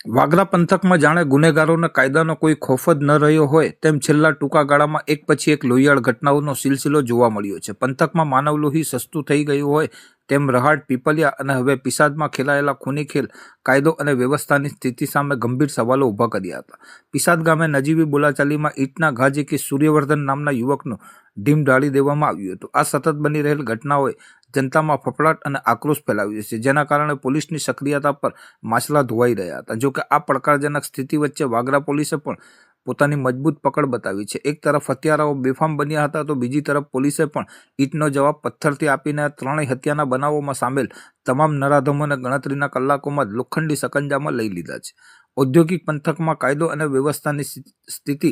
વાગરા પંથકમાં જાણે ગુનેગારોને કાયદાનો કોઈ ખોફ જ ન રહ્યો હોય તેમ છેલ્લા ટૂંકા ગાળામાં એક પછી એક લોહિયાળ ઘટનાઓનો સિલસિલો જોવા મળ્યો છે. પંથકમાં માનવલોહી સસ્તું થઈ ગયું હોય તેમ રહાડ, પીપલિયા અને હવે પિસાદમાં ખેલાયેલા ખૂની ખેલ કાયદો અને વ્યવસ્થાની સ્થિતિ સામે ગંભીર સવાલો ઊભા કર્યા હતા. પિસાદ ગામે નજીવી બોલાચાલીમાં ઈંટના ઘા ઝીકી સૂર્યવર્ધન નામના યુવકનું ઢીમ ઢાળી દેવામાં આવ્યું હતું. આ સતત બની રહેલ ઘટનાઓએ જનતામાં ફફડાટ અને આક્રોશ ફેલાવ્યો છે, જેના કારણે પોલીસની સક્રિયતા પર માછલા ધોવાઈ રહ્યા હતા. જોકે આ પડકારજનક સ્થિતિ વચ્ચે વાગરા પોલીસે પણ પોતાની મજબૂત પકડ બતાવી છે. એક તરફ હત્યારાઓ બેફામ બન્યા હતા તો બીજી તરફ પોલીસે પણ ઈંટનો જવાબ પથ્થરથી આપીને ત્રણેય હત્યાના બનાવોમાં સામેલ તમામ નરાધમોને ગણતરીના કલાકોમાં જ લોખંડી સકંજામાં લઈ લીધા છે. ઔદ્યોગિક પંથકમાં કાયદો અને વ્યવસ્થાની સ્થિતિ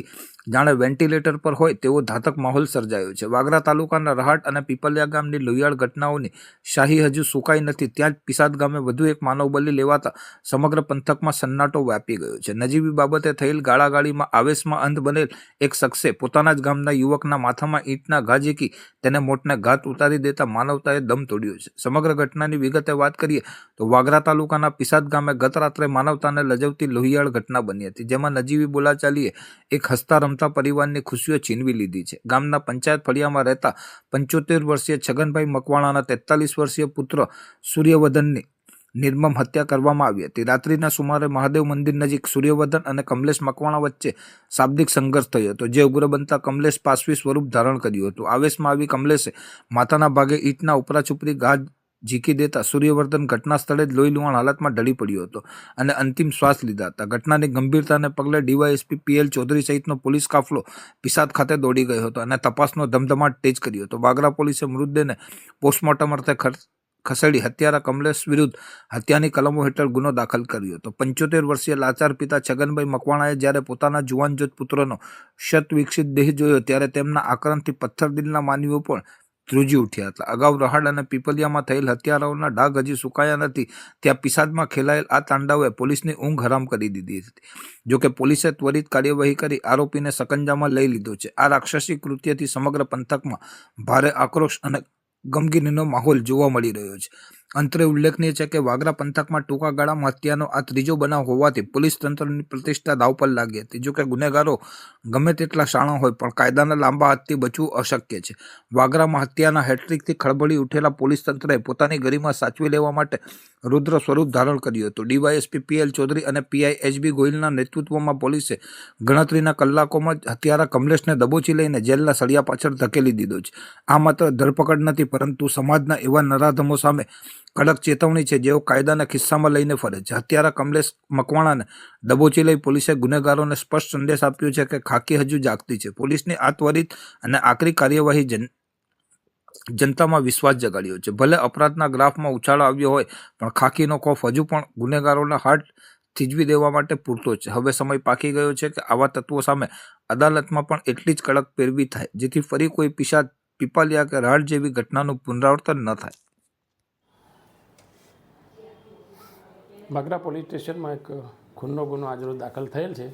જાણે વેન્ટિલેટર પર હોય તેવો ધાતક માહોલ સર્જાયો છે. વાગરા તાલુકાના રહાટ અને પીપલિયા ગામની લોહિયાળ ઘટનાઓની શાહી હજુ સુકાઈ નથી, ત્યાં જ પિસાદ ગામે વધુ એક માનવ બલિ લેવાતા સમગ્ર પંથકમાં સન્નાટો વ્યાપી ગયો છે. નજીવી બાબતે થયેલ ગાળાગાળીમાં આવેશમાં અંધ બનેલ એક શખ્સે પોતાના જ ગામના યુવકના માથામાં ઈંટના ઘા ઝીકી તેને મોતને ઘાટ ઉતારી દેતા માનવતાએ દમ તોડ્યો છે. સમગ્ર ઘટનાની વિગતે વાત કરીએ તો વાગરા તાલુકાના પિસાદ ગામે ગત રાત્રે માનવતાને લજવતી લોહિયાળ ઘટના બની હતી, જેમાં નજીવી બોલાચાલીએ એક હસતા રમતા પરિવારની ખુશીઓ છીનવી લીધી છે. ગામના પંચાયત ફળિયામાં રહેતા 75 વર્ષીય છગનભાઈ મકવાણાના 43 વર્ષીય પુત્ર સૂર્યવર્ધનની નિર્મમ હત્યા કરવામાં આવી હતી. રાત્રિના સુમારે મહાદેવ મંદિર નજીક સૂર્યવર્ધન અને કમલેશ મકવાણા વચ્ચે શાબ્દિક સંઘર્ષ થયો હતો, જે ઉગ્ર બનતા કમલેશ પાશવી સ્વરૂપ ધારણ કર્યું હતું. આવેશમાં આવી કમલેશે માથાના ભાગે ઈંટના ઉપરાછુપરી ઘા ઝીકી દેતા સૂર્યવર્ધન ઘટના સ્થળે જ લોહી લુહાણ હાલતમાં ઢળી પડ્યો હતો અને અંતિમ શ્વાસ લીધા હતા. ઘટનાની ગંભીરતાને પગલે ડીવાયએસપી પીએલ ચૌધરી સહિતનો પોલીસ કાફલો પિસાદ ખાતે દોડી ગયો હતો અને તપાસનો ધમધમાટ તેજ કર્યો હતો. વાગરા પોલીસે મૃતદેહને પોસ્ટમોર્ટમ અર્થે ખસેડી હત્યારા કમલેશ વિરુદ્ધ હત્યાની કલમો હેઠળ ગુનો દાખલ કર્યો હતો. 75 વર્ષીય લાચાર પિતા છગનભાઈ મકવાણાએ જ્યારે પોતાના જુવાનજોત પુત્રનો શત વિકસિત દેહ જોયો ત્યારે તેમના આક્રંદથી પથ્થરદિલના માનવીઓ પણ ધ્રુજી ઉઠ્યા હતા. અગાઉ રહાડ અને પીપલિયામાં થયેલ હત્યારાઓના ડાઘ હજી સુકાયા નથી, ત્યાં પિસાદમાં ખેલાયેલ આ તાંડવે પોલીસની ઊંઘ હરામ કરી દીધી હતી. જોકે પોલીસે ત્વરિત કાર્યવાહી કરી આરોપીને સકંજામાં લઈ લીધો છે. આ રાક્ષસી કૃત્યથી સમગ્ર પંથકમાં ભારે આક્રોશ અને ગમગીનીનો માહોલ જોવા મળી રહ્યો છે. અંતરે ઉલ્લેખનીય છે કે વાગરા પંથકમાં ટૂંકા ગાળામાં હત્યાનો આ ત્રીજો બનાવ હોવાથી પોલીસ તંત્રની પ્રતિષ્ઠા દાવ પર લાગી હતી. જોકે ગુનેગારો ગમે તેટલા શાણા હોય પણ કાયદાના લાંબા હાથથી બચવું અશક્ય છે. વાગરામાં હત્યાના હેટ્રિકથી ખળબળી ઉઠેલા પોલીસ તંત્રએ પોતાની ગરિમા સાચવી લેવા માટે રુદ્ર સ્વરૂપ ધારણ કર્યું હતું. ડીવાયએસપી પીએલ ચૌધરી અને પીઆઈ એચબી ગોહિલના નેતૃત્વમાં પોલીસે ગણતરીના કલાકોમાં જ હત્યારા કમલેશને દબોચી લઈને જેલના સળિયા પાછળ ધકેલી દીધો છે. આ માત્ર ધરપકડ નથી, પરંતુ સમાજના એવા નરાધમો સામે કડક ચેતવણી છે જેઓ કાયદાના ખિસ્સામાં લઈને ફરે છે. હત્યારા કમલેશ મકવાણાને દબોચી લઈ પોલીસે ગુનેગારોને સ્પષ્ટ સંદેશ આપ્યો છે કે ખાકી હજુ જાગતી છે. પોલીસની આ ત્વરિત અને આકરી કાર્યવાહી જનતામાં વિશ્વાસ જગાડ્યો છે. ભલે અપરાધના ગ્રાફમાં ઉછાળો આવ્યો હોય પણ ખાકીનો ખોફ હજુ પણ ગુનેગારોના હાર્ટ થીજવી દેવા માટે પૂરતો છે. હવે સમય પાકી ગયો છે કે આવા તત્વો સામે અદાલતમાં પણ એટલી જ કડક પેરવી થાય, જેથી ફરી કોઈ પિસાદ, પીપલિયા કે રહાડ જેવી ઘટનાનું પુનરાવર્તન ન થાય. વાગરા પોલીસ સ્ટેશનમાં એક ખૂનનો ગુનો આજરોજ દાખલ થયેલ છે,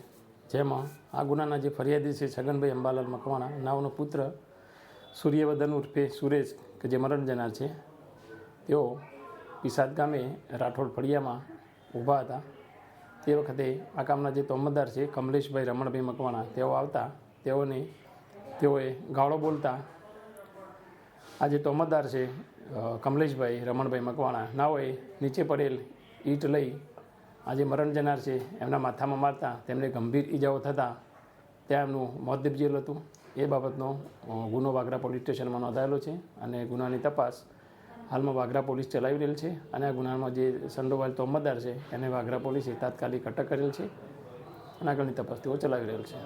જેમાં આ ગુનાના જે ફરિયાદી છે છગનભાઈ અંબાલાલ મકવાણા નામનો પુત્ર સૂર્યવર્ધન ઉર્ફે સુરેશ કે જે મરણ જનાર છે, તેઓ પિસાદ ગામે રાઠોડ ફળિયામાં ઊભા હતા. તે વખતે આ ગામના જે તોમતદાર છે કમલેશભાઈ રમણભાઈ મકવાણા તેઓ આવતા તેઓએ ગાળો બોલતા આ જે તોમતદાર છે કમલેશભાઈ રમણભાઈ મકવાણા નાઓએ નીચે પડેલ ઈંટ લઈ આજે મરણ જનાર છે એમના માથામાં મારતા તેમને ગંભીર ઈજાઓ થતાં ત્યાં એમનું મોત નીપજેલું હતું. એ બાબતનો ગુનો વાગરા પોલીસ સ્ટેશનમાં નોંધાયેલો છે અને ગુનાની તપાસ હાલમાં વાગરા પોલીસ ચલાવી રહેલ છે અને આ ગુનામાં જે સંડોવાયેલ તોમતદાર છે એને વાગરા પોલીસે તાત્કાલિક અટક કરેલ છે અને આગળની તપાસ તેઓ ચલાવી રહેલ છે.